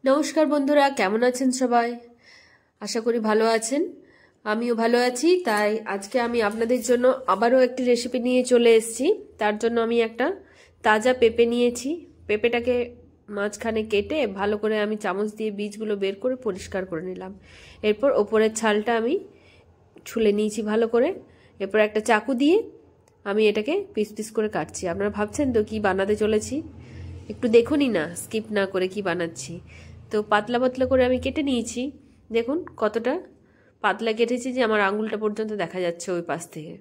নমস্কার বন্ধুরা, কেমন আছেন সবাই? আশা করি ভালো আছেন। আমিও ভালো আছি। তাই আজকে আমি আপনাদের জন্য আবারও একটি রেসিপি নিয়ে চলে এসেছি। তার জন্য আমি একটা তাজা পেঁপে নিয়েছি। পেঁপেটাকে মাঝখানে কেটে ভালো করে আমি চামচ দিয়ে বীজগুলো বের করে পরিষ্কার করে নিলাম। এরপর ওপরের ছালটা আমি ছুলে নিয়েছি ভালো করে। এরপর একটা চাকু দিয়ে আমি এটাকে পিস পিস করে কাটছি। আপনারা ভাবছেন তো কি বানাতে চলেছি? একটু দেখুনই না, স্কিপ না করে কি বানাচ্ছি। তো পাতলা পাতলা করে আমি কেটে নিয়েছি। দেখুন কতটা পাতলা কেটেছি যে আমার আঙুলটা পর্যন্ত দেখা যাচ্ছে ওই পাশ থেকে।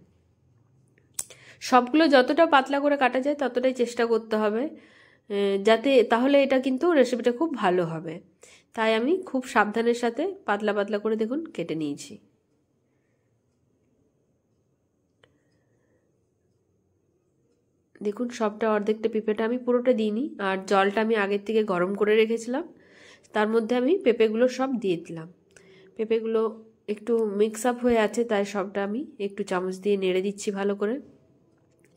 সবগুলো যতটা পাতলা করে কাটা যায় ততটাই চেষ্টা করতে হবে, যাতে তাহলে এটা কিন্তু রেসিপিটা খুব ভালো হবে। তাই আমি খুব সাবধানের সাথে পাতলা পাতলা করে দেখুন কেটে নিয়েছি। দেখুন সবটা অর্ধেকটা পেঁপেটা আমি পুরোটা দিইনি, আর জলটা আমি আগের থেকে গরম করে রেখেছিলাম, তার মধ্যে আমি পেঁপেগুলো সব দিয়ে দিলাম। পেঁপেগুলো একটু মিক্স আপ হয়ে আছে, তাই সবটা আমি একটু চামচ দিয়ে নেড়ে দিচ্ছি ভালো করে।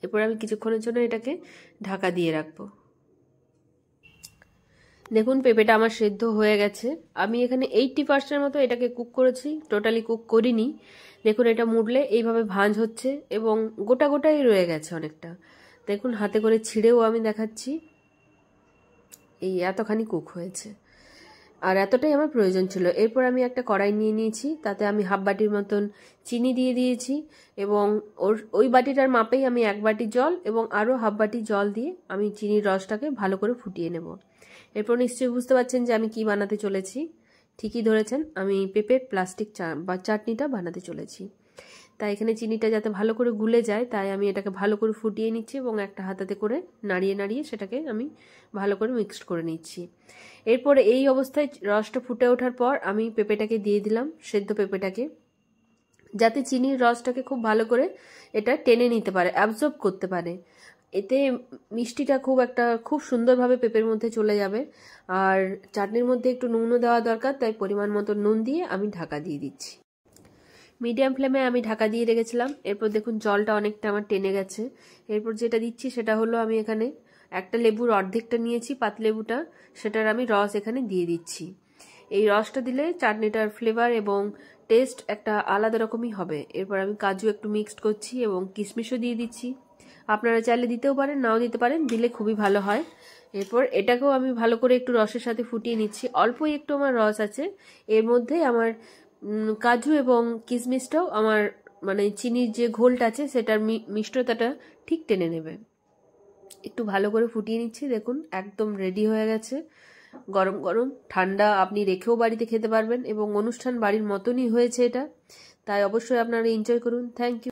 এরপর আমি কিছুক্ষণের জন্য এটাকে ঢাকা দিয়ে রাখবো। দেখুন পেঁপেটা আমার সেদ্ধ হয়ে গেছে। আমি এখানে 80% মতো এটাকে কুক করেছি, টোটালি কুক করিনি। দেখুন এটা মুড়লে এইভাবে ভাঁজ হচ্ছে এবং গোটা গোটাই রয়ে গেছে অনেকটা। দেখুন হাতে করে ছিঁড়েও আমি দেখাচ্ছি, এই এতখানি কুক হয়েছে, আর এতটাই আমার প্রয়োজন ছিল। এরপর আমি একটা কড়াই নিয়ে নিয়েছি, তাতে আমি হাফ বাটির মতন চিনি দিয়ে দিয়েছি এবং ওই বাটিটার মাপেই আমি 1 বাটি জল এবং আরও হাফ বাটি জল দিয়ে আমি চিনির রসটাকে ভালো করে ফুটিয়ে নেব। এরপর নিশ্চয়ই বুঝতে পারছেন যে আমি কি বানাতে চলেছি। ঠিকই ধরেছেন, আমি পেঁপের প্লাস্টিক চাটনিটা বানাতে চলেছি। তাই এখানে চিনিটা যাতে ভালো করে গুলে যায়, তাই আমি এটাকে ভালো করে ফুটিয়ে নিচ্ছি এবং একটা হাতাতে করে নাড়িয়ে নাড়িয়ে সেটাকে আমি ভালো করে মিক্সড করে নিচ্ছি। এরপরে এই অবস্থায় রসটা ফুটে ওঠার পর আমি পেঁপেটাকে দিয়ে দিলাম, সেদ্ধ পেঁপেটাকে, যাতে চিনির রসটাকে খুব ভালো করে এটা টেনে নিতে পারে, অ্যাবজর্ব করতে পারে। এতে মিষ্টিটা খুব সুন্দরভাবে পেঁপের মধ্যে চলে যাবে। আর চাটনির মধ্যে একটু নুনও দেওয়া দরকার, তাই পরিমাণ মতো নুন দিয়ে আমি ঢাকা দিয়ে দিচ্ছি। মিডিয়াম ফ্লেমে আমি ঢাকা দিয়ে রেখেছিলাম। এরপর দেখুন জলটা অনেকটা আমার টেনে গেছে। এরপর যেটা দিচ্ছি সেটা হলো, আমি এখানে একটা লেবুর অর্ধেকটা নিয়েছি, পাতলেবুটা, সেটার আমি রস এখানে দিয়ে দিচ্ছি। এই রসটা দিলে চাটনিটার ফ্লেভার এবং টেস্ট একটা আলাদা রকমই হবে। এরপর আমি কাজু একটু মিক্সড করছি এবং কিশমিশও দিয়ে দিচ্ছি। আপনারা চাইলে দিতেও পারেন, নাও দিতে পারেন, দিলে খুবই ভালো হয়। এরপর এটাকেও আমি ভালো করে একটু রসের সাথে ফুটিয়ে নিচ্ছি। অল্পই একটু আমার রস আছে, এর মধ্যেই আমার কাজু এবং কিশমিশটাও আমার চিনির যে ঘোলটা আছে সেটার মিষ্টতাটা ঠিক টেনে নেবে। একটু ভালো করে ফুটিয়ে নিচ্ছি। দেখুন একদম রেডি হয়ে গেছে। গরম গরম ঠান্ডা আপনি রেখেও বাড়িতে খেতে পারবেন এবং অনুষ্ঠান বাড়ির মতনই হয়েছে এটা। তাই অবশ্যই আপনারা এনজয় করুন। Thank you.